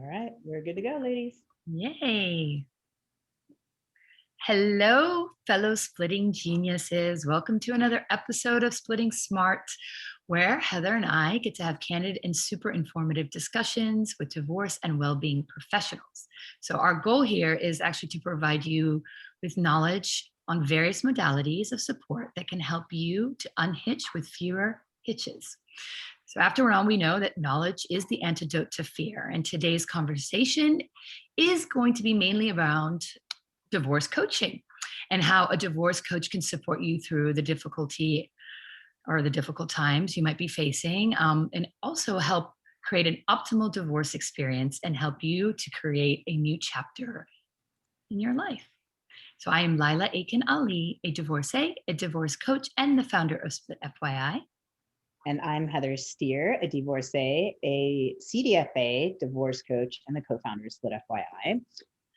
All right, we're good to go, ladies. Yay. Hello, fellow splitting geniuses. Welcome to another episode of Splitting Smart, where Heather and I get to have candid and super informative discussions with divorce and well-being professionals. So our goal here is actually to provide you with knowledge on various modalities of support that can help you to unhitch with fewer hitches. So after all, we know that knowledge is the antidote to fear. And today's conversation is going to be mainly around divorce coaching and how a divorce coach can support you through the difficulty or the difficult times you might be facing, and also help create an optimal divorce experience and help you to create a new chapter in your life. So I am Lila Aiken Ali, a divorcee, a divorce coach, and the founder of Split FYI. And I'm Heather Steer, a divorcee, a CDFA, divorce coach, and the co-founder of Split FYI.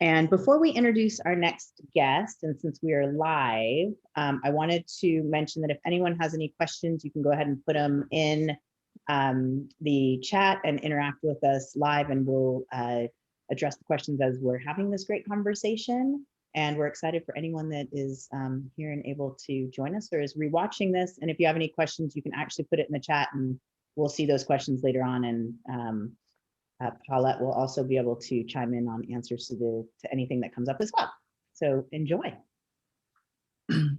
And before we introduce our next guest, and since we are live, I wanted to mention that if anyone has any questions, you can go ahead and put them in the chat and interact with us live, and we'll address the questions as we're having this great conversation. And we're excited for anyone that is here and able to join us or is rewatching this. And if you have any questions, you can actually put it in the chat and we'll see those questions later on. And Paulette will also be able to chime in on answers to anything that comes up as well. So enjoy.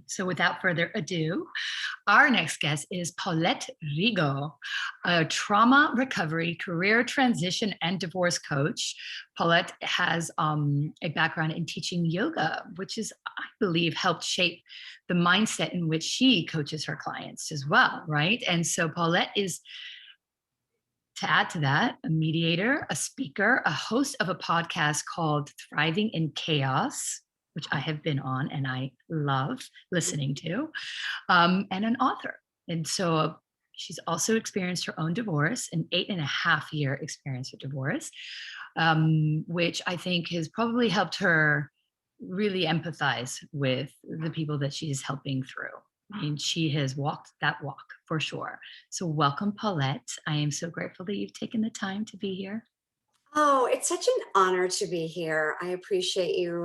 So without further ado, our next guest is Paulette Rigo, a trauma recovery, career transition, and divorce coach. Paulette has a background in teaching yoga, which is, I believe, helped shape the mindset in which she coaches her clients as well, right? And so Paulette is, to add to that, a mediator, a speaker, a host of a podcast called Thriving in Chaos, which I have been on and I love listening to, and an author. And so she's also experienced her own divorce, an 8.5-year experience of divorce, which I think has probably helped her really empathize with the people that she's helping through. And she has walked that walk for sure. So welcome, Paulette. I am so grateful that you've taken the time to be here. Oh, it's such an honor to be here. I appreciate you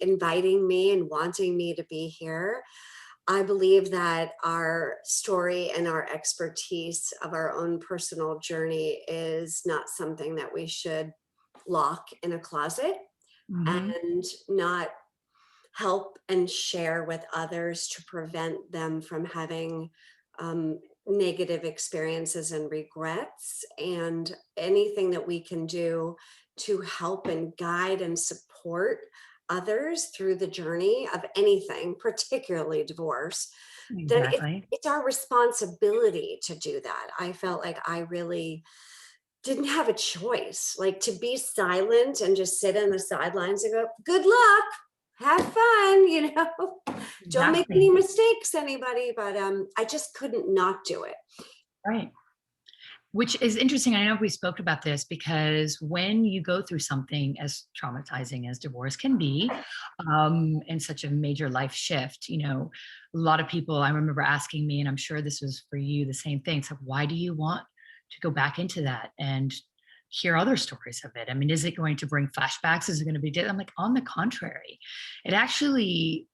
inviting me and wanting me to be here. I believe that our story and our expertise of our own personal journey is not something that we should lock in a closet and not help and share with others to prevent them from having negative experiences and regrets, and anything that we can do to help and guide and support others through the journey of anything, particularly divorce. Exactly. It's our responsibility to do that. I felt like I really didn't have a choice, like to be silent and just sit on the sidelines and go, good luck, have fun, don't make any mistakes, anybody, but I just couldn't not do it. Right. Which is interesting. I know we spoke about this because when you go through something as traumatizing as divorce can be, and such a major life shift, a lot of people, I remember asking me, and I'm sure this was for you, the same thing. So why do you want to go back into that and hear other stories of it? I mean, is it going to bring flashbacks? Is it going to be, I'm like, on the contrary, it actually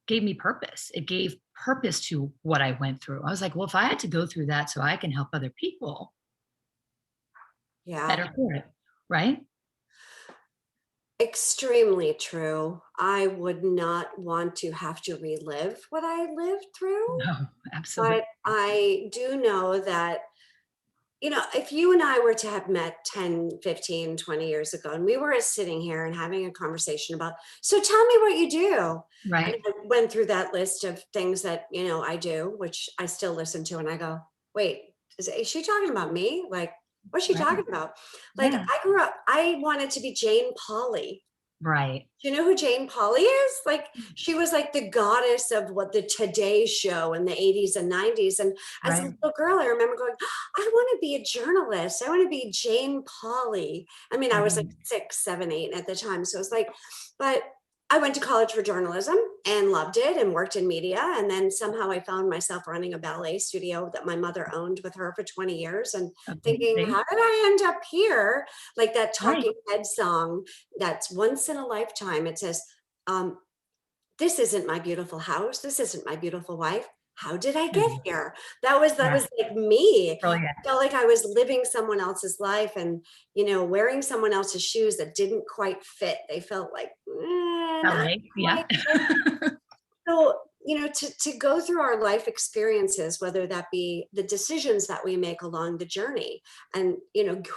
gave me purpose. It gave purpose to what I went through. I was like, well, if I had to go through that so I can help other people, better for it, right? Extremely true. I would not want to have to relive what I lived through. No, absolutely. But I do know that, if you and I were to have met 10, 15, 20 years ago, and we were sitting here and having a conversation about, so tell me what you do. Right. And I went through that list of things that, I do, which I still listen to. And I go, wait, is she talking about me? Like, what's she talking about? Like, Yeah. I grew up, I wanted to be Jane Pauley. Right. Do you know who Jane Pauley is? Like, she was like the goddess of what the Today Show in the 80s and 90s. And as a little girl, I remember going, I want to be a journalist. I want to be Jane Pauley. I mean, I was like 6, 7, 8 at the time. So it was like, but I went to college for journalism and loved it and worked in media. And then somehow I found myself running a ballet studio that my mother owned with her for 20 years and thinking, Amazing. how did I end up here? Like that Right. Talking Head song that's once in a lifetime. It says, this isn't my beautiful house. This isn't my beautiful wife. How did I get here? That was Yeah. like me. Brilliant. Felt like I was living someone else's life and, wearing someone else's shoes that didn't quite fit. They felt like, not Ballet. Yeah. quite. So, to go through our life experiences, whether that be the decisions that we make along the journey and,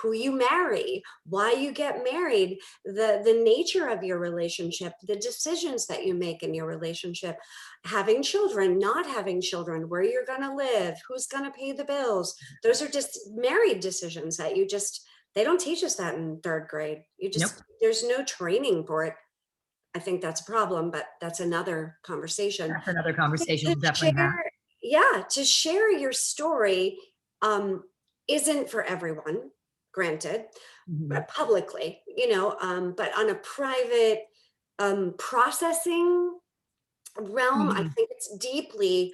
who you marry, why you get married, the nature of your relationship, the decisions that you make in your relationship, having children, not having children, where you're going to live, who's going to pay the bills. Those are just married decisions that they don't teach us that in third grade. Nope. There's no training for it. I think that's a problem, but that's another conversation. That's another conversation To we'll definitely have. to share your story isn't for everyone, granted, but publicly, but on a private processing realm, I think it's deeply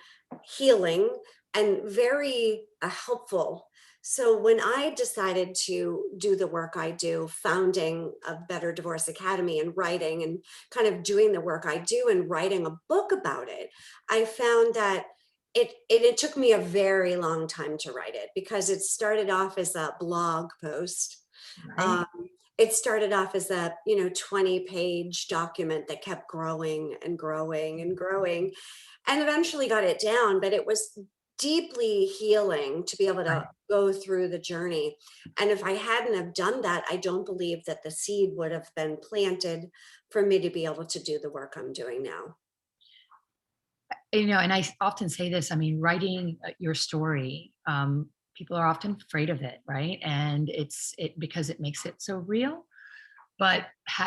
healing and very helpful. So when I decided to do the work I do, founding a Better Divorce Academy and writing and kind of doing the work I do and writing a book about it, I found that it took me a very long time to write it because it started off as a blog post. Right. It started off as a 20-page document that kept growing and growing and growing, and eventually got it down. But it was deeply healing to be able to Right. go through the journey. And if I hadn't have done that, I don't believe that the seed would have been planted for me to be able to do the work I'm doing now. And I often say this, I mean, writing your story, people are often afraid of it, right? And because it makes it so real. But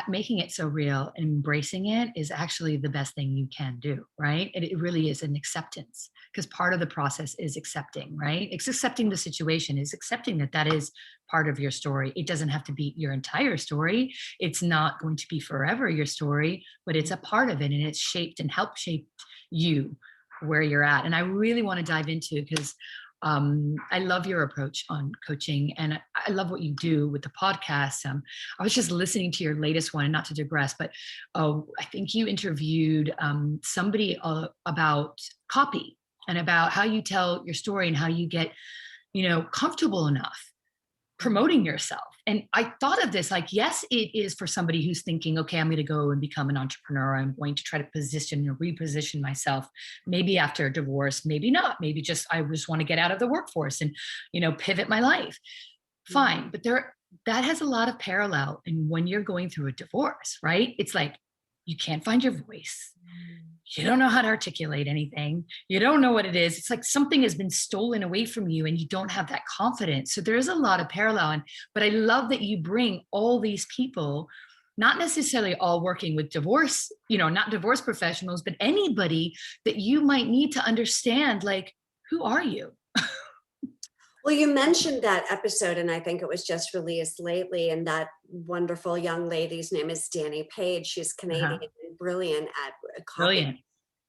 making it so real and embracing it is actually the best thing you can do, right? It really is an acceptance, because part of the process is accepting, right? It's accepting the situation, is accepting that that is part of your story. It doesn't have to be your entire story. It's not going to be forever your story, but it's a part of it, and it's shaped and helped shape you where you're at. And I really want to dive into, because I love your approach on coaching, and I love what you do with the podcast. I was just listening to your latest one, and not to digress, but I think you interviewed somebody about copy and about how you tell your story and how you get, comfortable enough promoting yourself. And I thought of this like, yes, it is for somebody who's thinking, okay, I'm going to go and become an entrepreneur. I'm going to try to position and reposition myself, maybe after a divorce, maybe not, maybe I just want to get out of the workforce and, pivot my life. Fine. But that has a lot of parallel in when you're going through a divorce, right? It's like, you can't find your voice. You don't know how to articulate anything. You don't know what it is. It's like something has been stolen away from you and you don't have that confidence. So there is a lot of parallel. But I love that you bring all these people, not necessarily all working with divorce, not divorce professionals, but anybody that you might need to understand, like, who are you? Well, you mentioned that episode, and I think it was just released lately. And that wonderful young lady's name is Danny Page. She's Canadian and brilliant at copy. Brilliant.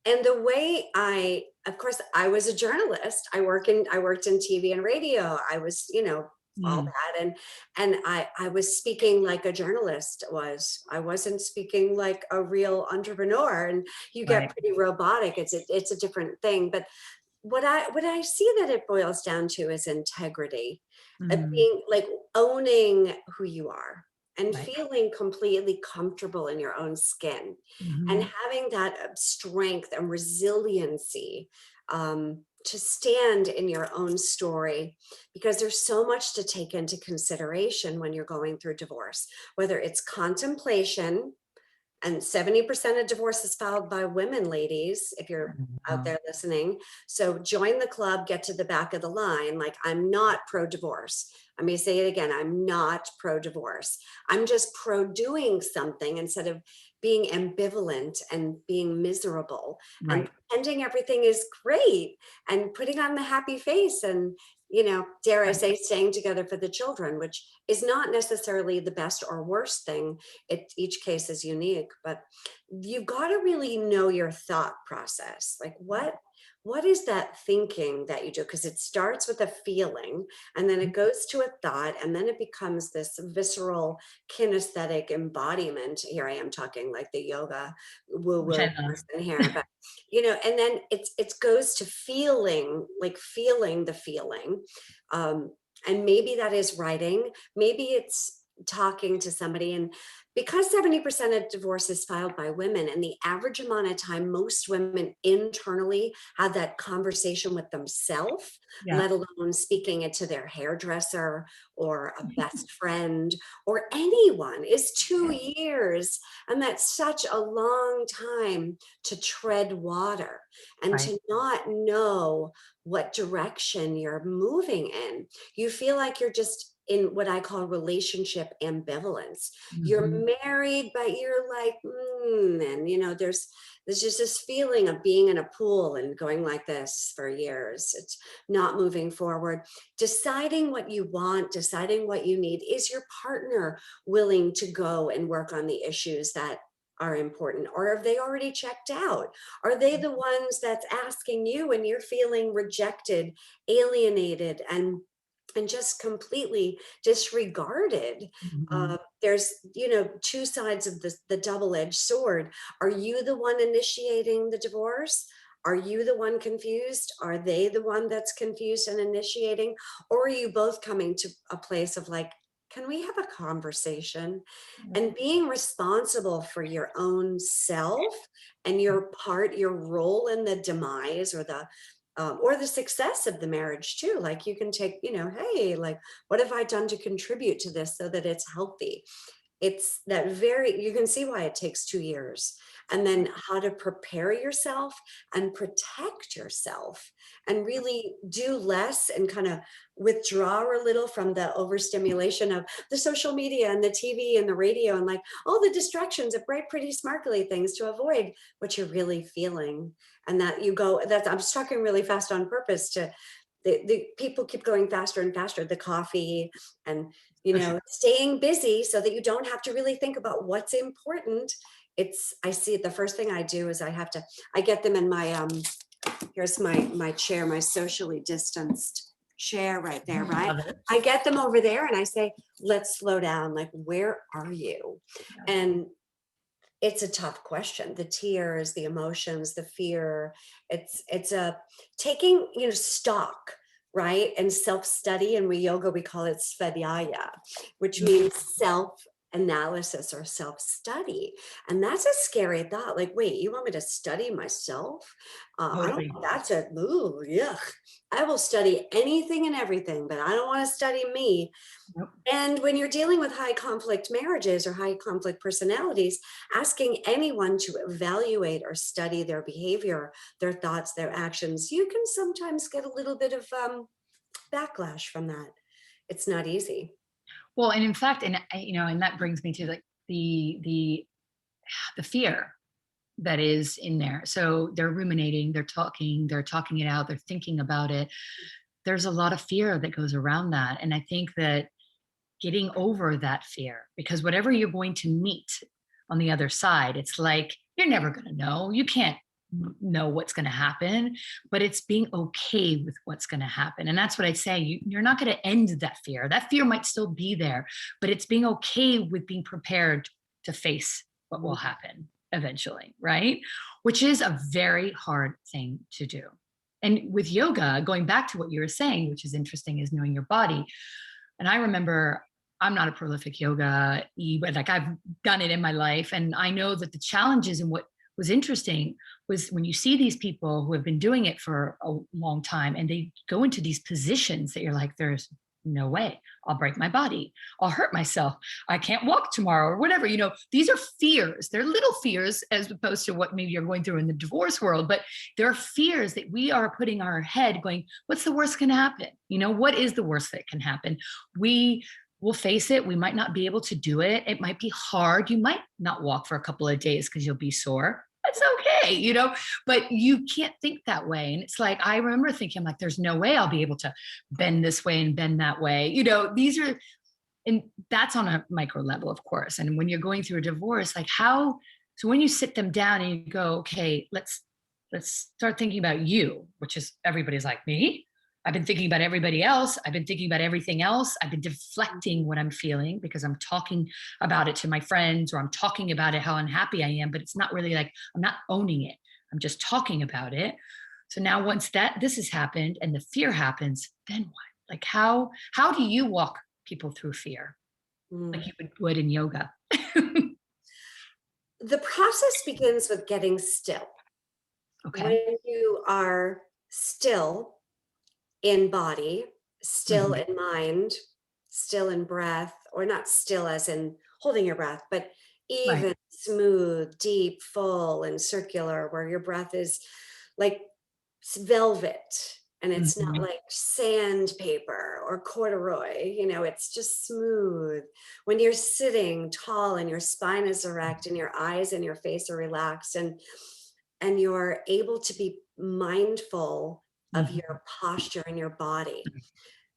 And the way of course, I was a journalist. I worked in TV and radio. I was, all that, and I was speaking like a journalist was. I wasn't speaking like a real entrepreneur. And you get Right. pretty robotic. It's a different thing, but what I see that it boils down to is integrity, being like owning who you are and Right. feeling completely comfortable in your own skin and having that strength and resiliency to stand in your own story, because there's so much to take into consideration when you're going through divorce, whether it's contemplation. And 70% of divorce is filed by women, ladies, if you're out there listening. So join the club, get to the back of the line. Like, I'm not pro-divorce. I'm going to say it again. I'm not pro-divorce. I'm just pro doing something instead of being ambivalent and being miserable and pretending everything is great and putting on the happy face and dare I say, staying together for the children, which is not necessarily the best or worst thing. Each case is unique, but you've got to really know your thought process. Like what is that thinking that you do? Because it starts with a feeling and then it goes to a thought and then it becomes this visceral kinesthetic embodiment. Here I am talking like the yoga woo-woo person here, but and then it goes to feeling, like feeling the feeling. And maybe that is writing, maybe it's talking to somebody. And because 70% of divorce is filed by women, and the average amount of time most women internally have that conversation with themselves, let alone speaking it to their hairdresser or a best friend or anyone, is 2 years. And that's such a long time to tread water and to not know what direction you're moving in. You feel like you're just in what I call relationship ambivalence. You're married, but you're like, and there's just this feeling of being in a pool and going like this for years. It's not moving forward. Deciding what you want, deciding what you need. Is your partner willing to go and work on the issues that are important, or have they already checked out? Are they the ones that's asking you when you're feeling rejected, alienated, and just completely disregarded? There's two sides of the double-edged sword. Are you the one initiating the divorce? Are you the one confused? Are they the one that's confused and initiating? Or are you both coming to a place of like, can we have a conversation? And being responsible for your own self and your role in the demise or the success of the marriage too. Like you can take, hey, like, what have I done to contribute to this so that it's healthy? It's that you can see why it takes 2 years. And then how to prepare yourself and protect yourself and really do less and kind of withdraw a little from the overstimulation of the social media and the TV and the radio and like all the distractions of bright, pretty, sparkly things to avoid what you're really feeling. And that I'm just talking really fast on purpose to the people keep going faster and faster, the coffee and, staying busy so that you don't have to really think about what's important. I see it. The first thing I do is I get them in my, here's my chair, my socially distanced chair right there, right? I get them over there and I say, let's slow down. Like, where are you? And it's a tough question. The tears, the emotions, the fear, it's a taking, stock, right? And self-study, and yoga, we call it svadhyaya, which means self-analysis or self-study. And that's a scary thought. Like, wait, you want me to study myself? I don't know. That's yuck. I will study anything and everything, but I don't want to study me. Nope. And when you're dealing with high conflict marriages or high conflict personalities, asking anyone to evaluate or study their behavior, their thoughts, their actions, you can sometimes get a little bit of backlash from that. It's not easy. Well, and in fact, and that brings me to like the fear that is in there. So they're ruminating, they're talking it out, they're thinking about it. There's a lot of fear that goes around that. And I think that getting over that fear, because whatever you're going to meet on the other side, it's like, you're never going to know. You can't know what's going to happen, but it's being okay with what's going to happen. And that's what I say. You're not going to end that fear. That fear might still be there, but it's being okay with being prepared to face what will happen eventually, right? Which is a very hard thing to do. And with yoga, going back to what you were saying, which is interesting, is knowing your body. And I remember, I'm not a prolific yoga, but like I've done it in my life. And I know that the challenges and what was interesting was when you see these people who have been doing it for a long time and they go into these positions that you're like, there's no way, I'll break my body, I'll hurt myself, I can't walk tomorrow or whatever. These are fears. They're little fears as opposed to what maybe you're going through in the divorce world, but there are fears that we are putting in our head going, what's the worst can happen? What is the worst that can happen? We will face it. We might not be able to do it. It might be hard. You might not walk for a couple of days because you'll be sore. it's okay, but you can't think that way. And it's like, I remember thinking, like, there's no way I'll be able to bend this way and bend that way. These are, and that's on a micro level, of course. And when you're going through a divorce, like so when you sit them down and you go, okay, let's start thinking about you, which is everybody's like, me? I've been thinking about everybody else. I've been thinking about everything else. I've been deflecting what I'm feeling because I'm talking about it to my friends, or I'm talking about it, how unhappy I am, but it's not really like, I'm not owning it. I'm just talking about it. So now once this has happened and the fear happens, then what? Like, how do you walk people through fear like you would in yoga? The process begins with getting still. Okay. When you are still in body, still in mind, still in breath, or not still as in holding your breath, but even Right. smooth, deep, full, and circular, where your breath is like velvet and it's not like sandpaper or corduroy, it's just smooth. When you're sitting tall and your spine is erect and your eyes and your face are relaxed, and you're able to be mindful of your posture and your body.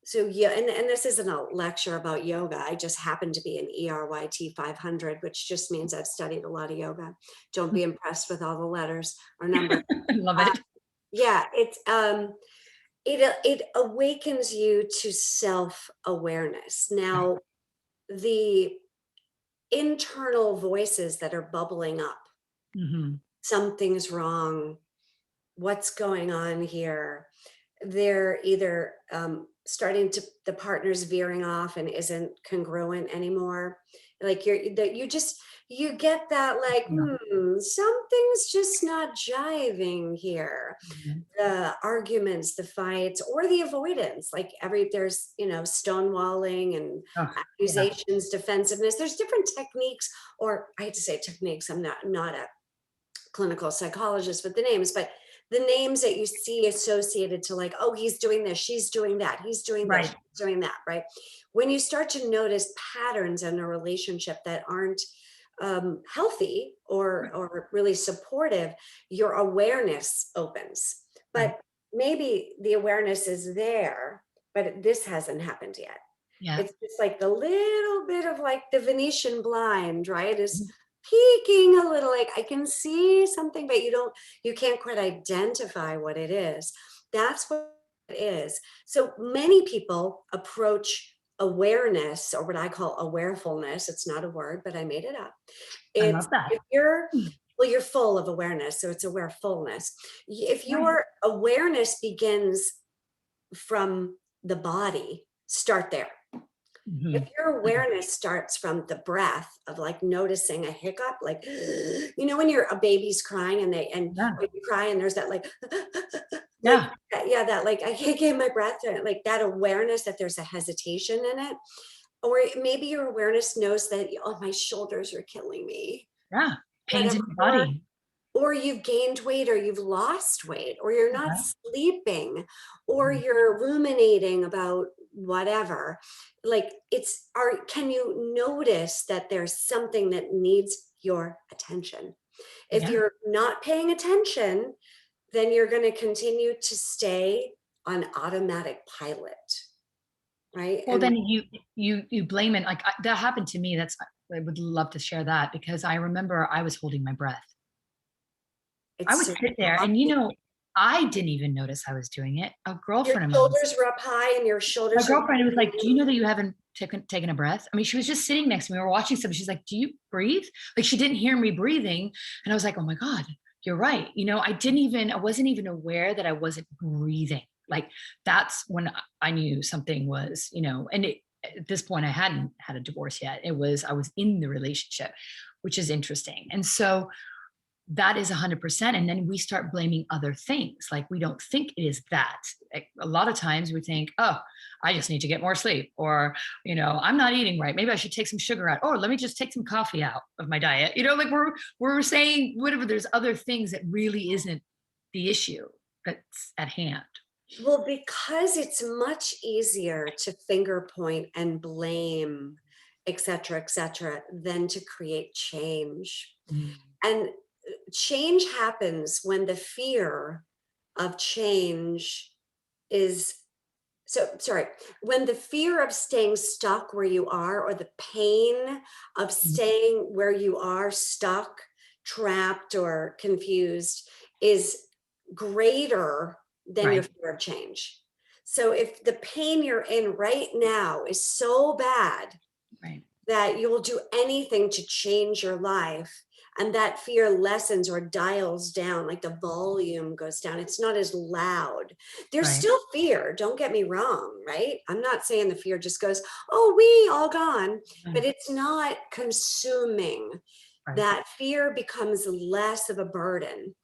So yeah, and this isn't a lecture about yoga. I just happen to be an ERYT 500, which just means I've studied a lot of yoga. Don't be impressed with all the letters or numbers. I love it. Yeah, it awakens you to self-awareness. Now, the internal voices that are bubbling up, something's wrong, what's going on here? They're either the partner's veering off and isn't congruent anymore. Like you get that like, something's just not jiving here. The arguments, the fights, or the avoidance, like there's, stonewalling and accusations, defensiveness. There's different techniques, or I hate to say techniques. I'm not a clinical psychologist with the names, but the names that you see associated to like, oh, he's doing this, she's doing that, he's doing this, she's doing that, right? When you start to notice patterns in a relationship that aren't healthy or really supportive, your awareness opens. But maybe the awareness is there, but this hasn't happened yet. Yeah. It's just like the little bit of like the Venetian blind, right? Is peeking a little, like I can see something, but you can't quite identify what it is. That's what it is. So many people approach awareness, or what I call awarefulness. It's not a word, but I made it up. I love that. You're full of awareness, so it's awarefulness. If your awareness begins from the body, start there. If your awareness starts from the breath of like noticing a hiccup, like, when a baby's crying and when you cry and there's that like, that like, I can't get my breath, like that awareness that there's a hesitation in it. Or maybe your awareness knows that, oh, my shoulders are killing me. Yeah. Pains in your body. Or you've gained weight, or you've lost weight, or you're not sleeping, or you're ruminating about whatever. Like can you notice that there's something that needs your attention? If you're not paying attention, then you're going to continue to stay on automatic pilot. Right. Well, then you blame it. Like that happened to me. I would love to share that, because I remember I was holding my breath. I would sit there and, I didn't even notice I was doing it. A girlfriend of mine. Your shoulders were up high and your shoulders. My girlfriend was like, do you know that you haven't taken a breath? I mean, she was just sitting next to me. We were watching something. She's like, do you breathe? Like, she didn't hear me breathing. And I was like, oh my God, you're right. I wasn't even aware that I wasn't breathing. Like, that's when I knew something was, and at this point I hadn't had a divorce yet. I was in the relationship, which is interesting. And so that is 100%. And then we start blaming other things. Like, we don't think it is that. A lot of times we think, oh, I just need to get more sleep, or, I'm not eating right. Maybe I should take some sugar out. Or let me just take some coffee out of my diet. Like we're saying whatever, there's other things that really isn't the issue that's at hand. Well, because it's much easier to finger point and blame, et cetera, than to create change. And change happens when the fear of change is when the fear of staying stuck where you are, or the pain of staying where you are stuck, trapped, or confused is greater than your Right. fear of change. So if the pain you're in right now is so bad Right. that you will do anything to change your life, and that fear lessens or dials down, like the volume goes down, it's not as loud. There's Right. still fear, don't get me wrong, right? I'm not saying the fear just goes, oh, we all gone, but Right. it's not consuming. Right. That fear becomes less of a burden,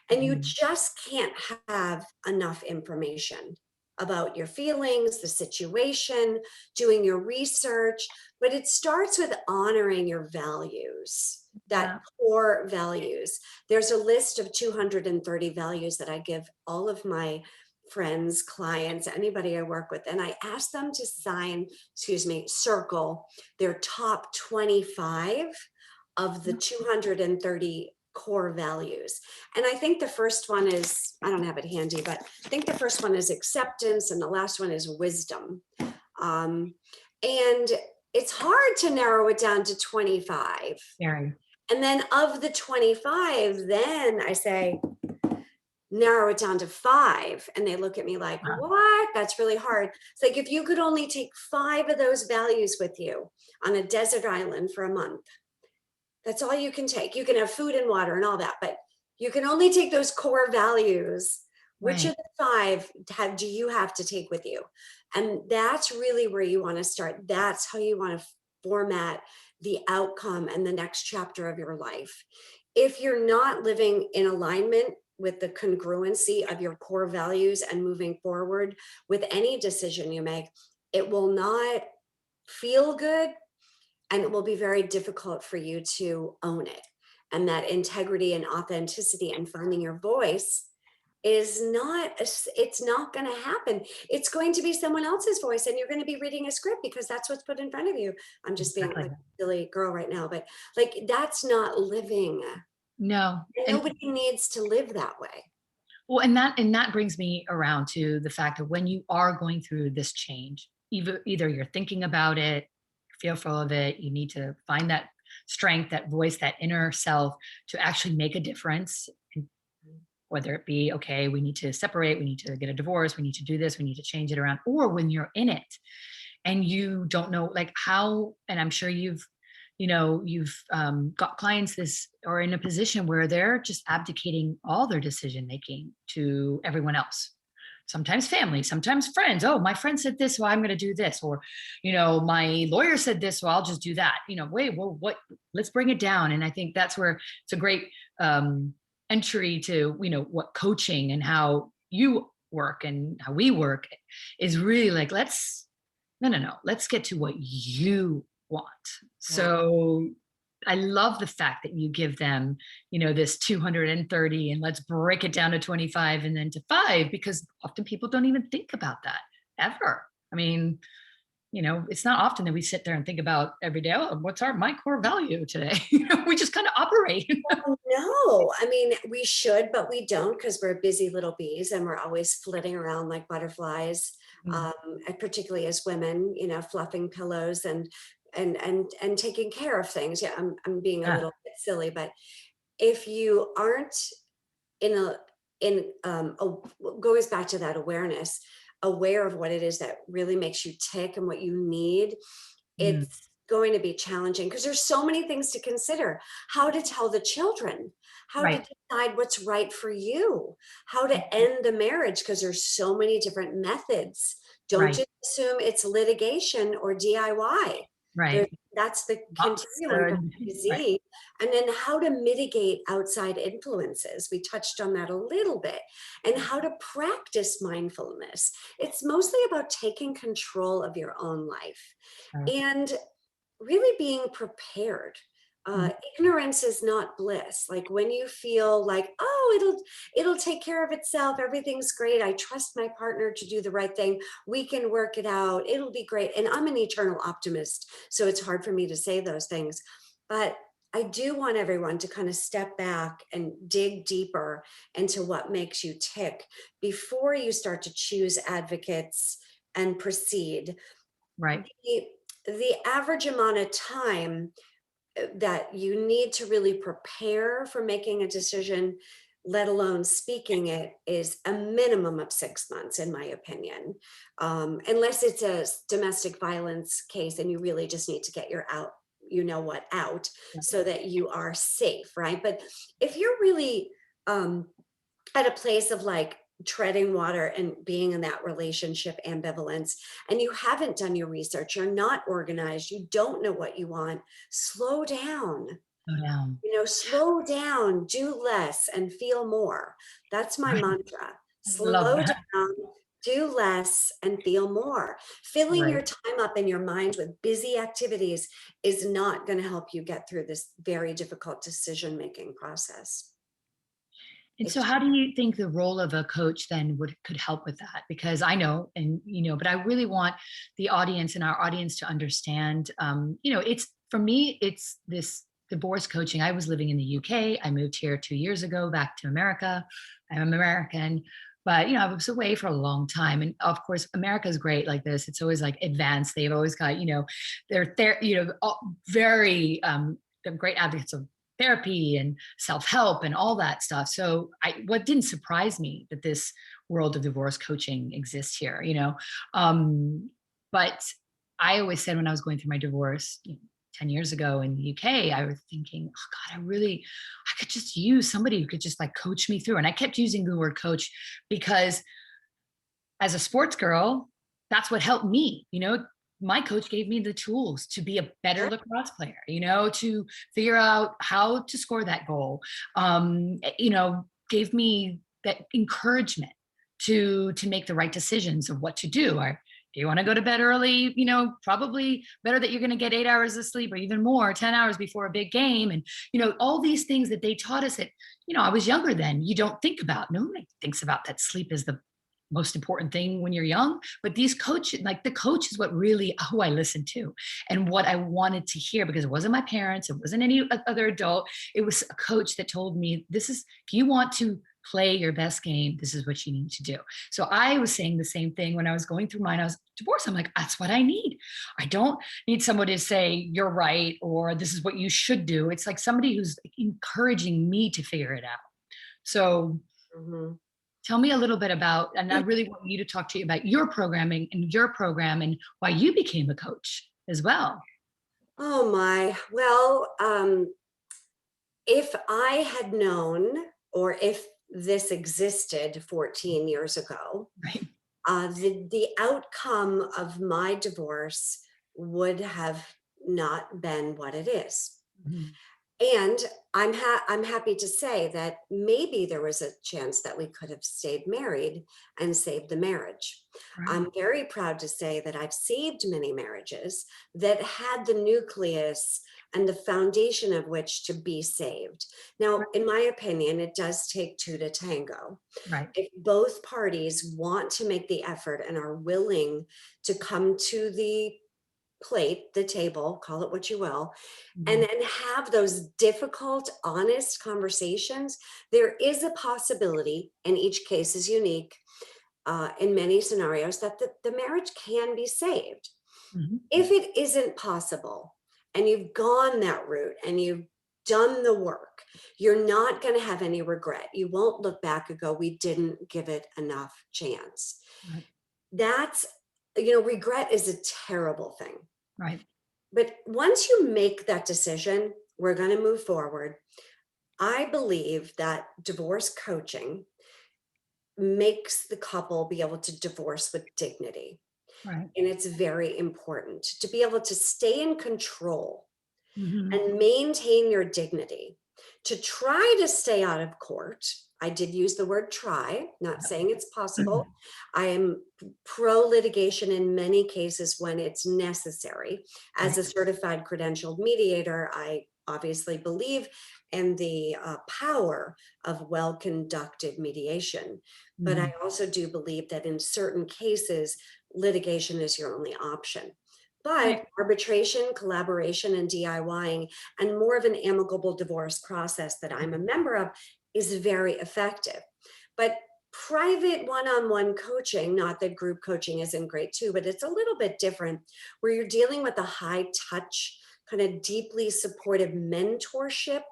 and you Mhm. just can't have enough information about your feelings, the situation, doing your research. But it starts with honoring your values, that Yeah. core values. There's a list of 230 values that I give all of my friends, clients, anybody I work with, and I ask them to circle their top 25 of the 230 core values. And I think the first one is, I don't have it handy, but I think the first one is acceptance and the last one is wisdom. And it's hard to narrow it down to 25. Very. And then of the 25, then I say, narrow it down to 5. And they look at me like, Wow. what? That's really hard. It's like, if you could only take 5 of those values with you on a desert island for a month, that's all you can take. You can have food and water and all that, but you can only take those core values. Which of Right. the 5 do you have to take with you? And that's really where you want to start. That's how you want to format the outcome and the next chapter of your life. If you're not living in alignment with the congruency of your core values and moving forward with any decision you make, it will not feel good, and it will be very difficult for you to own it. And that integrity and authenticity and finding your voice is not, it's not going to happen. It's going to be someone else's voice, and you're going to be reading a script because that's what's put in front of you. I'm just being Exactly. like a silly girl right now, but like, that's not living. No. And And nobody needs to live that way. well, and that brings me around to the fact that when you are going through this change, either you're thinking about it, fearful of it, you need to find that strength, that voice, that inner self to actually make a difference. And whether it be, okay, we need to separate, we need to get a divorce, we need to do this, we need to change it around, or when you're in it and you don't know like how, and I'm sure you've got clients this or in a position where they're just abdicating all their decision making to everyone else, sometimes family, sometimes friends. Oh, my friend said this, well, I'm going to do this. Or my lawyer said this, well, I'll just do that. Wait, well, what, let's bring it down. And I think that's where it's a great entry to what coaching and how you work and how we work is really like, let's get to what you want. Yeah. So I love the fact that you give them, this 230 and let's break it down to 25 and then to 5, because often people don't even think about that ever. I mean, it's not often that we sit there and think about every day, oh, what's my core value today? We just kind of operate. No, I mean, we should, but we don't, because we're busy little bees and we're always flitting around like butterflies, Mm. and particularly as women, fluffing pillows and taking care of things. Yeah, I'm being a Yeah. little bit silly, but if you aren't in goes back to that awareness, aware of what it is that really makes you tick and what you need, Mm. it's going to be challenging because there's so many things to consider. How to tell the children, how to Right. decide what's right for you, how to end the marriage, because there's so many different methods. Don't Right. just assume it's litigation or DIY. There, Right. that's the Lots, continuum from A to right. Z. And then how to mitigate outside influences. We touched on that a little bit. And how to practice mindfulness. It's mostly about taking control of your own life and really being prepared. Mm. Ignorance is not bliss. Like when you feel like, oh, it'll take care of itself, everything's great, I trust my partner to do the right thing, we can work it out, it'll be great. And I'm an eternal optimist, so it's hard for me to say those things, but I do want everyone to kind of step back and dig deeper into what makes you tick before you start to choose advocates and proceed. Right. The average amount of time that you need to really prepare for making a decision, let alone speaking it, is a minimum of 6 months, in my opinion. Unless it's a domestic violence case and you really just need to get your out, you know what, out, so that you are safe, right? But if you're really at a place of like treading water and being in that relationship ambivalence, and you haven't done your research, you're not organized, you don't know what you want, slow down. Go down. Slow down, do less and feel more. That's my Right. mantra. Love Slow that. down, do less and feel more. Filling your Right. time up in your mind with busy activities is not going to help you get through this very difficult decision-making process. And so It's how do you think the role of a coach then could help with that? Because I know, and but I really want the audience and our audience to understand, it's, for me, it's this divorce coaching. I was living in the UK. I moved here 2 years ago, back to America. I'm American, but I was away for a long time. And of course, America is great like this. It's always like advanced. They've always got, very they're great advocates of therapy and self-help and all that stuff. So what didn't surprise me that this world of divorce coaching exists here, but I always said when I was going through my divorce 10 years ago in the UK, I was thinking, oh God, I could just use somebody who could just like coach me through. And I kept using the word coach because as a sports girl, that's what helped me. My coach gave me the tools to be a better lacrosse player, to figure out how to score that goal. Gave me that encouragement to make the right decisions of what to do. Or do you want to go to bed early? Probably better that you're going to get 8 hours of sleep or even more, 10 hours before a big game. And, all these things that they taught us that, I was younger then, you don't think about. Nobody thinks about that sleep is the most important thing when you're young. But these coaches, like the coach is what really who I listened to and what I wanted to hear, because it wasn't my parents, it wasn't any other adult. It was a coach that told me, this is, if you want to play your best game, this is what you need to do. So I was saying the same thing when I was going through mine. I was divorced. I'm like, that's what I need. I don't need somebody to say you're right or this is what you should do. It's like somebody who's encouraging me to figure it out. So tell me a little bit about, and I really want you to talk to you about your programming and your program and why you became a coach as well. Oh my, well, if I had known, or if this existed 14 years ago, Right. the outcome of my divorce would have not been what it is. Mhm. And I'm happy to say that maybe there was a chance that we could have stayed married and saved the marriage. Right. I'm very proud to say that I've saved many marriages that had the nucleus and the foundation of which to be saved. Now, in my opinion, it does take two to tango. Right. If both parties want to make the effort and are willing to come to the plate, the table, call it what you will, and then have those difficult, honest conversations, there is a possibility, and each case is unique in many scenarios, that the marriage can be saved. If it isn't possible, and you've gone that route and you've done the work, you're not going to have any regret. You won't look back and go, we didn't give it enough chance. Right. That's, regret is a terrible thing. Right. But once you make that decision, we're going to move forward. I believe that divorce coaching makes the couple be able to divorce with dignity. Right. And it's very important to be able to stay in control Mm-hmm. and maintain your dignity, to try to stay out of court. I did use the word try, not saying it's possible. I am pro litigation in many cases when it's necessary. As a certified credentialed mediator, I obviously believe in the power of well-conducted mediation. But I also do believe that in certain cases, litigation is your only option. But arbitration, collaboration, and DIYing, and more of an amicable divorce process that I'm a member of, is very effective. But private one-on-one coaching, not that group coaching isn't great too, but it's a little bit different, where you're dealing with a high touch, kind of deeply supportive mentorship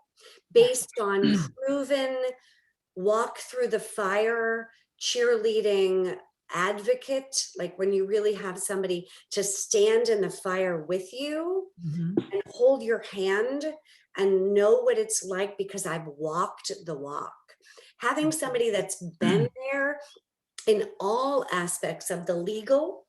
based on proven walk through the fire, cheerleading advocate, like when you really have somebody to stand in the fire with you Mhm. and hold your hand and know what it's like because I've walked the walk. Having somebody that's been there in all aspects of the legal,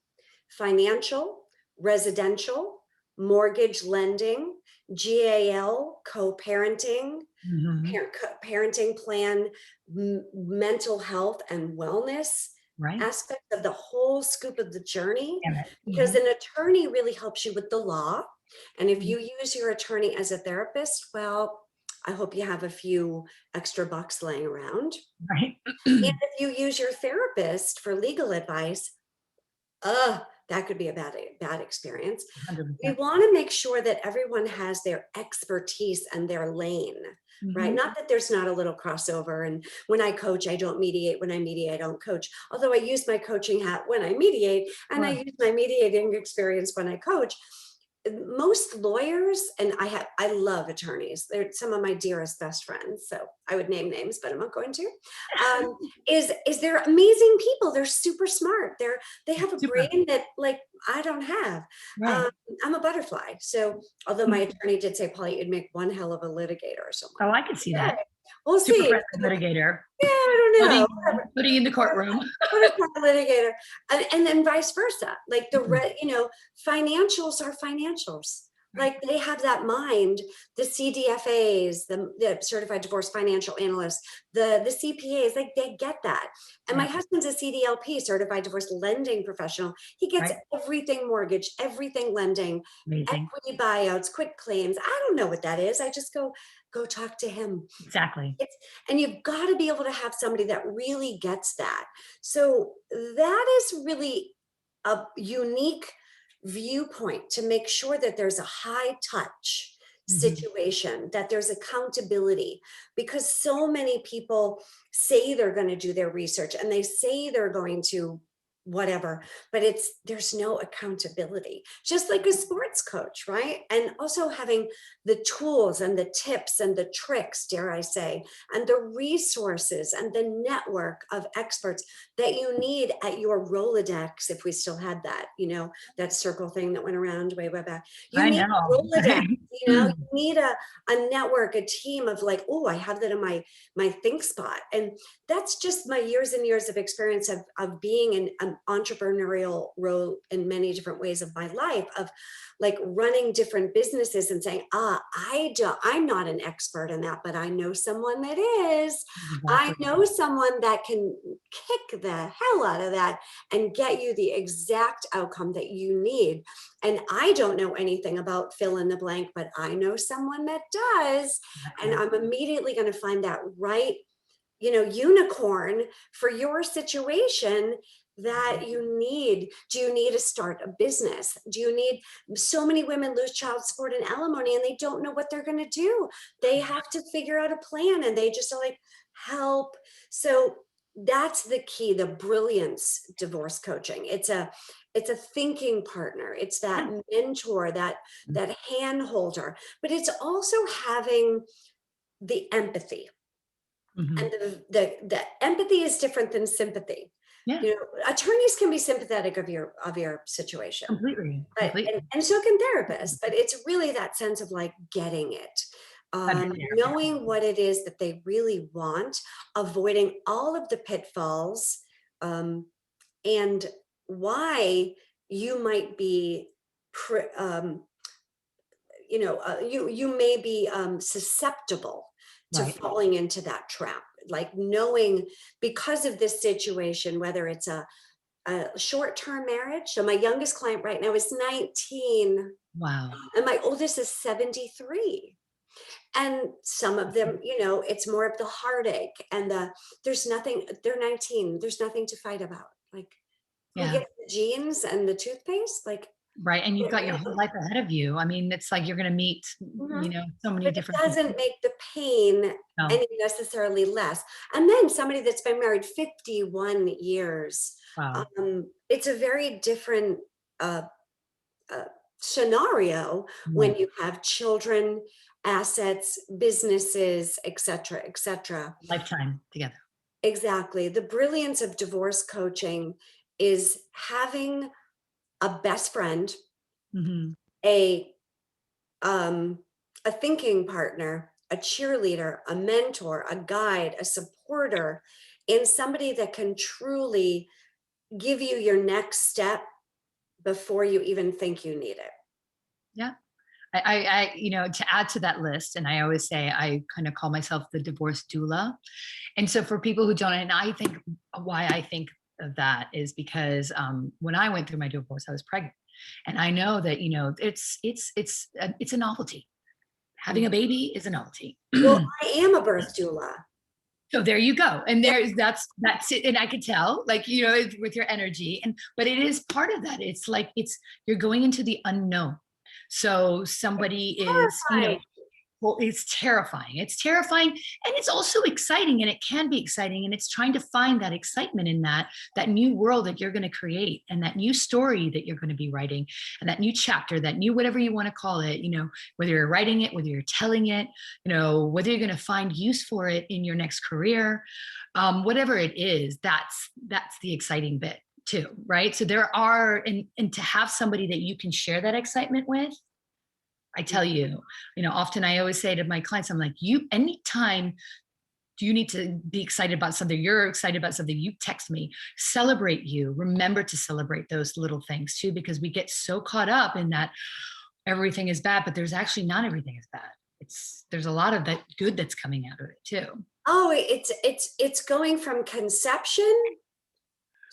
financial, residential, mortgage lending, GAL, co-parenting, Mhm. parenting plan, mental health and wellness Right. aspects of the whole scoop of the journey, Damn it. because Mhm. an attorney really helps you with the law. And if you use your attorney as a therapist, well, I hope you have a few extra bucks laying around. Right. And if you use your therapist for legal advice, that could be a bad experience. We 100%. want to make sure that everyone has their expertise and their lane, right? Mhm. Not that there's not a little crossover. And when I coach, I don't mediate. When I mediate, I don't coach. Although I use my coaching hat when I mediate, and I Sure. use my mediating experience when I coach. Most lawyers, and I love attorneys. They're some of my dearest best friends. So I would name names, but I'm not going to. Um, is they're amazing people. They're super smart. They have a Super. brain that like I don't have. Right. Um, I'm a butterfly. So although my attorney did say, Polly, you'd make one hell of a litigator or someone. Oh, I could see Okay, that. we'll Super see. friendly litigator. Yeah, I don't know. Putting in the courtroom. Butterfly litigator, and then vice versa. Like Mhm. financials are financials. Right. Like they have that mind. The CDFAs, the certified divorce financial analysts, the CPAs, like they get that. And my Yeah. husband's a CDLP, certified divorce lending professional. He gets Right. everything mortgage, everything lending, Amazing. equity buyouts, quit claims. I don't know what that is. I just go talk to him. Exactly. And you've got to be able to have somebody that really gets that. So that is really a unique viewpoint to make sure that there's a high touch Mhm. situation, that there's accountability, because so many people say they're going to do their research and they say they're going to whatever, but there's no accountability, just like a sports coach, right? And also having the tools and the tips and the tricks, dare I say, and the resources and the network of experts that you need at your Rolodex, if we still had that, that circle thing that went around way back. You I need a know. Rolodex, you need a network, a team of like, oh, I have that in my think spot. And that's just my years and years of experience of being in an entrepreneurial role in many different ways of my life, of like running different businesses and saying, I'm not an expert in that, but I know someone that is. I Exactly. know someone that can kick the hell out of that and get you the exact outcome that you need. And I don't know anything about fill in the blank, but I know someone that does. And Exactly. I'm immediately going to find that right, unicorn for your situation that you need. Do you need to start a business? Do you need, so many women lose child support and alimony and they don't know what they're going to do. They have to figure out a plan and they just are like, help. So that's the key, the brilliance divorce coaching. It's a thinking partner. It's that Yeah. mentor, that hand holder, but it's also having the empathy. Mhm. And the empathy is different than sympathy. Yeah. Attorneys can be sympathetic of your situation, Completely. but Completely. and so can therapists, but it's really that sense of like getting it, Understand. knowing what it is that they really want, avoiding all of the pitfalls, um, and why you might be you may be susceptible to Right. falling into that trap, like knowing because of this situation, whether it's a short-term marriage. So my youngest client right now is 19 Wow. and my oldest is 73. And some of them, it's more of the heartache and there's nothing, they're 19, there's nothing to fight about. Like, who Yeah. gets the jeans and the toothpaste? Like, Right. And you've got your whole life ahead of you. I mean, it's like you're going to meet, Mhm. so many But it different doesn't people. make the pain No. any necessarily less. And then somebody that's been married 51 years, Wow. it's a very different uh, uh, scenario Yeah. when you have children, assets, businesses, et cetera, et cetera. Lifetime together. Exactly. The brilliance of divorce coaching is having a best friend, Hmm. a um, a thinking partner, a cheerleader, a mentor, a guide, a supporter, and somebody that can truly give you your next step before you even think you need it. Yeah. To add to that list, and I always say I kind of call myself the divorce doula. And so for people who don't, and I think why I think of that is because when I went through my divorce, I was pregnant, and I know that it's a novelty. Having a baby is a novelty. Well, I am a birth doula. So there you go. And Yeah, that's it. And I could tell, like, with your energy. But it is part of that. It's like you're going into the unknown. So somebody is, terrifying. well, it's terrifying. It's terrifying. And it's also exciting. And it can be exciting. And it's trying to find that excitement in that new world that you're going to create, and that new story that you're going to be writing, and that new chapter, that new whatever you want to call it, whether you're writing it, whether you're telling it, whether you're going to find use for it in your next career, whatever it is, that's the exciting bit too, right? So there are, and to have somebody that you can share that excitement with, I tell you, often I always say to my clients, I'm like, anytime you need to be excited about something, you're excited about something, you text me, celebrate you. Remember to celebrate those little things too, because we get so caught up in that everything is bad, but there's actually not everything is bad. There's a lot of that good that's coming out of it too. Oh, it's going from conception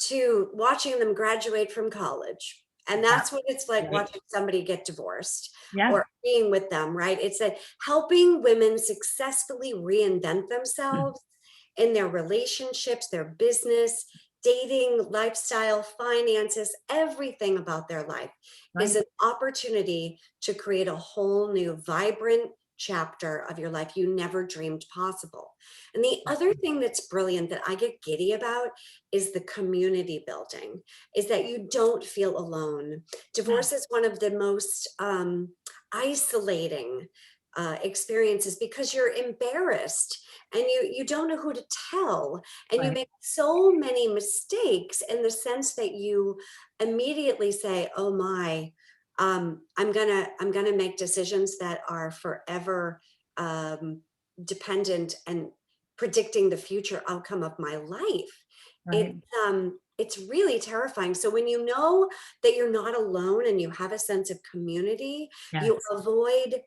to watching them graduate from college. And that's what it's like watching somebody get divorced Yeah. or being with them, right? It's that helping women successfully reinvent themselves in their relationships, their business, dating, lifestyle, finances, everything about their life is Right. an opportunity to create a whole new, vibrant chapter of your life you never dreamed possible. And the other thing that's brilliant that I get giddy about is the community building, is that you don't feel alone. Divorce is one of the most isolating experiences because you're embarrassed and you don't know who to tell, and you Right. make so many mistakes in the sense that you immediately say, oh my, I'm gonna make decisions that are forever dependent and predicting the future outcome of my life. Right. It's really terrifying. So when you know that you're not alone and you have a sense of community, you Yes. avoid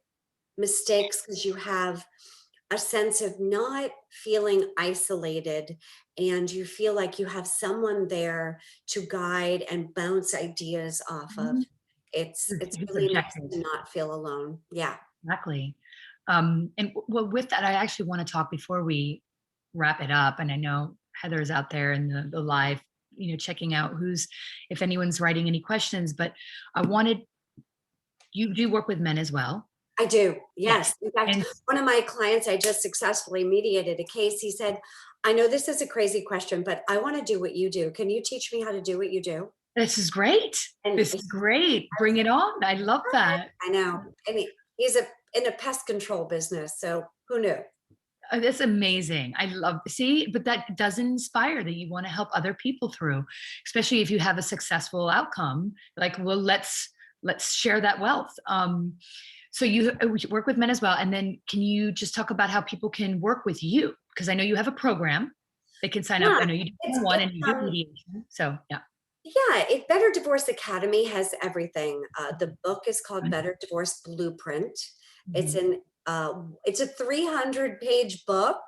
mistakes because you have a sense of not feeling isolated, and you feel like you have someone there to guide and bounce ideas off of. Mhm. It's Who's really nice objective. to not feel alone. Yeah. Exactly. And well, with that, I actually want to talk before we wrap it up. And I know Heather's out there in the live, checking out if anyone's writing any questions, but I wanted, you do work with men as well. I do. Yes. Yes. In fact, And one of my clients, I just successfully mediated a case. He said, I know this is a crazy question, but I want to do what you do. Can you teach me how to do what you do? this is great. And This is great. Bring it on. I love that. I know. And he's in a pest control business. So who knew? That's amazing. I love, see, but that does inspire that you want to help other people through, especially if you have a successful outcome. Like, well, let's share that wealth. So you work with men as well. And then can you just talk about how people can work with you? Because I know you have a program they can sign up. Yeah. I know you do one and you do mediation. So yeah. Yeah, Better Divorce Academy has everything. The book is called Mhm. Better Divorce Blueprint. It's Mhm. an it's a 300-page book,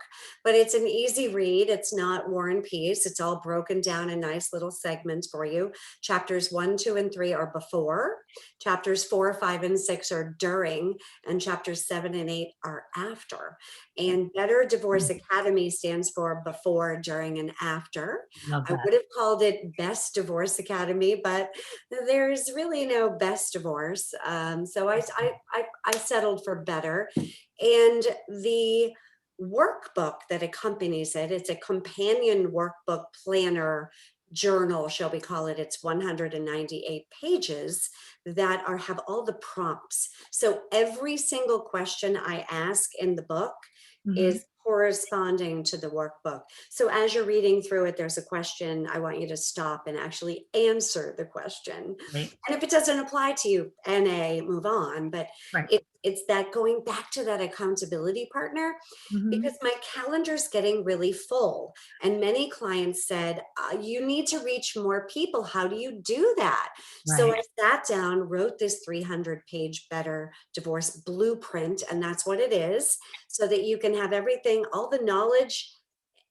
but it's an easy read. It's not War and Peace. It's all broken down in nice little segments for you. Chapters 1, 2, and 3 are before. Chapters 4, 5, and 6 are during, and chapters 7 and 8 are after. And Better Divorce Academy stands for before, during, and after. Love I that. would have called it Best Divorce Academy, but there's really no best divorce. So I settled for better. And the workbook that accompanies it, it's a companion workbook planner journal, shall we call it. It's 198 pages that have all the prompts. So every single question I ask in the book is corresponding to the workbook. So as you're reading through it, there's a question, I want you to stop and actually answer the question. Right. And if it doesn't apply to you, NA, move on. But Right. it's that going back to that accountability partner, because my calendar's getting really full. And many clients said, you need to reach more people. How do you do that? So I Right. sat down, wrote this 300-page Better Divorce blueprint, and that's what it is, so that you can have everything, all the knowledge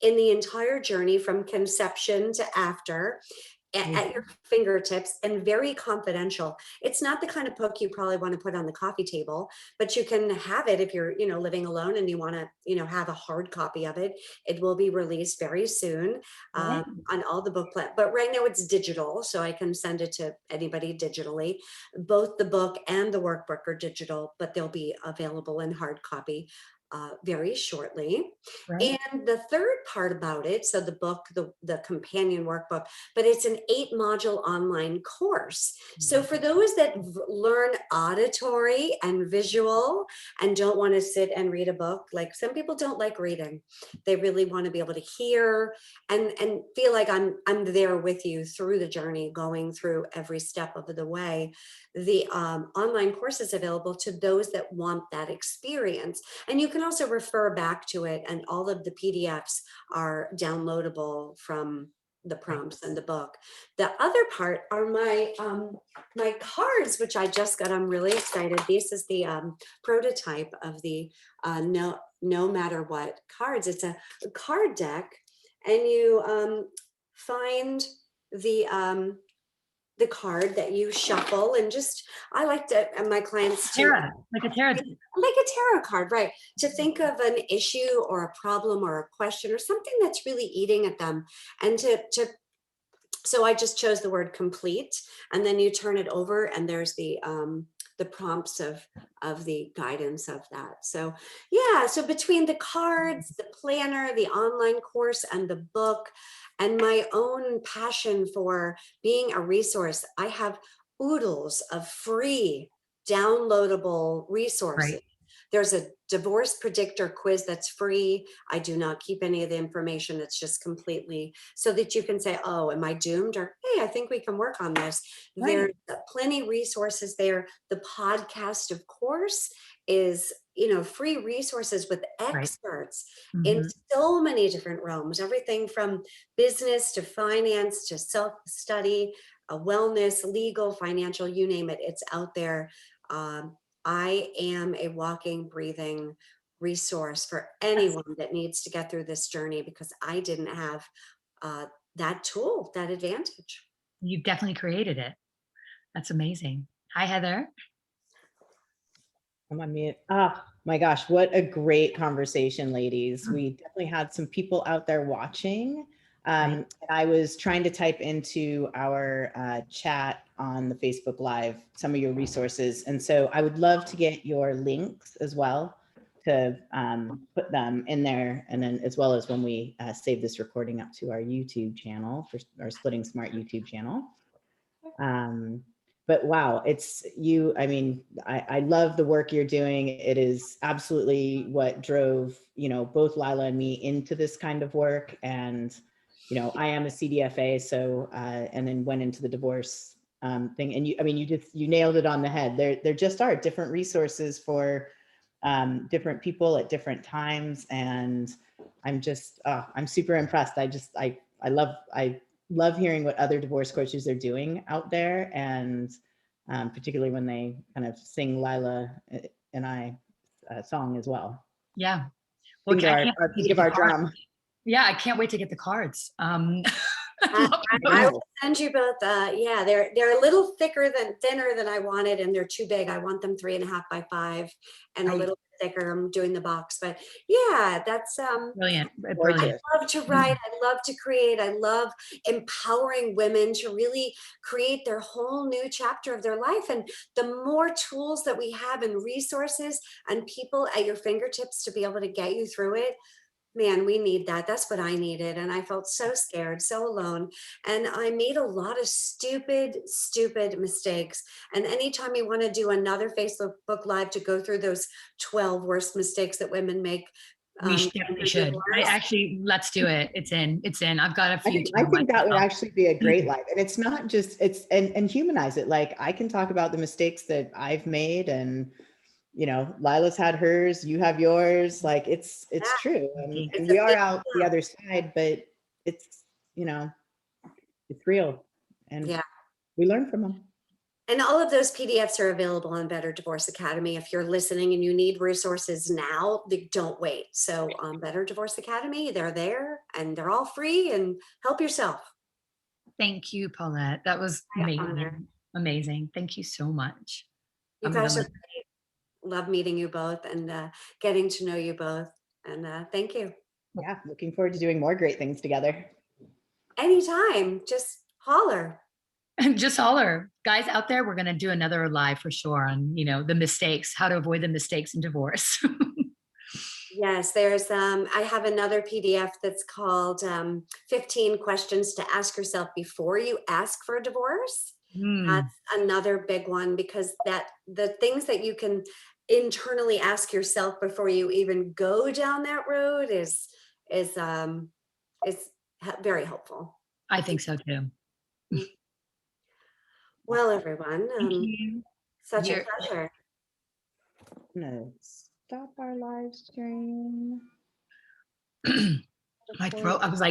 in the entire journey from conception to after at your fingertips, and very confidential. It's not the kind of book you probably want to put on the coffee table, but you can have it if you're, living alone and you want to, have a hard copy of it. It will be released very soon on all the book but right now it's digital, so I can send it to anybody digitally. Both the book and the workbook are digital, but they'll be available in hard copy very shortly. Right. And the third part about it, so the book, the companion workbook, but it's an 8-module online course. So for those that learn auditory and visual and don't want to sit and read a book, like some people don't like reading, they really want to be able to hear and feel like I'm there with you through the journey, going through every step of the way. The online course is available to those that want that experience. And you can also refer back to it, and all of the PDFs are downloadable from the prompts in the book. The other part are my my cards, which I just got. I'm really excited. This is the prototype of the no matter what cards. It's a card deck, and you find the card that you shuffle, and just, I like to, and my clients to, Like a tarot. like a tarot card, right? To think of an issue or a problem or a question or something that's really eating at them, and so I just chose the word complete, and then you turn it over, and there's the prompts of the guidance of that. So yeah, so between the cards, the planner, the online course, and the book, and my own passion for being a resource, I have oodles of free downloadable resources. Right. There's a divorce predictor quiz that's free. I do not keep any of the information. It's just completely so that you can say, oh, am I doomed? Or, hey, I think we can work on this. Right. There's plenty resources there. The podcast, of course, is, free resources with Right. experts in so many different realms, everything from business to finance to self-study, wellness, legal, financial, you name it, it's out there. I am a walking, breathing resource for anyone that needs to get through this journey, because I didn't have that tool, that advantage. You've definitely created it. That's amazing. Hi, Heather. I'm on mute. Oh my gosh, what a great conversation, ladies. We definitely had some people out there watching. I was trying to type into our chat on the Facebook Live some of your resources. And so I would love to get your links as well, to put them in there. And then as well as when we save this recording up to our YouTube channel, for our Splitting Smart YouTube channel. But wow, it's you. I mean, I love the work you're doing. It is absolutely what drove, both Lila and me into this kind of work. And, I am a CDFA, so, and then went into the divorce thing. And you nailed it on the head. There just are different resources for different people at different times. And I'm super impressed. I love hearing what other divorce coaches are doing out there, and particularly when they kind of sing Lila and I song as well. Yeah. Well, Beat I our can't wait to beat get of the our cards. drum. Yeah, I can't wait to get the cards. I'd I, love I those. will send you both. Yeah, they're a little thinner than I wanted, and they're too big. I want them 3.5 by 5, and a little bit thicker. I'm doing the box, but yeah, that's Brilliant. Brilliant. Gorgeous. I love to write. I love to create. I love empowering women to really create their whole new chapter of their life. And the more tools that we have and resources and people at your fingertips to be able to get you through it, man, we need that. That's what I needed. And I felt so scared, so alone. And I made a lot of stupid mistakes. And anytime you want to do another Facebook Live to go through those 12 worst mistakes that women make, We definitely should. Let's do it. It's in. I've got a few. I think that would actually be a great life. And it's not just, and humanize it. Like I can talk about the mistakes that I've made, and Lila's had hers, you have yours. Like it's true. And we are out the other side, but it's, it's real. And we learn from them. And all of those PDFs are available on Better Divorce Academy. If you're listening and you need resources now, don't wait. So Better Divorce Academy, they're there and they're all free, and help yourself. Thank you, Paulette. That was amazing. Amazing. Thank you so much. You guys are great. Love meeting you both and getting to know you both. And thank you. Yeah, looking forward to doing more great things together. Anytime, just holler. Just holler. Guys out there, we're going to do another live for sure on, the mistakes, how to avoid the mistakes in divorce. Yes, there's, I have another PDF that's called 15 questions to ask yourself before you ask for a divorce. That's another big one, because the things that you can internally ask yourself before you even go down that road is very helpful. I think so too. Well, everyone, Thank you. Such a pleasure. I'm gonna stop our live stream. My throat, I was like,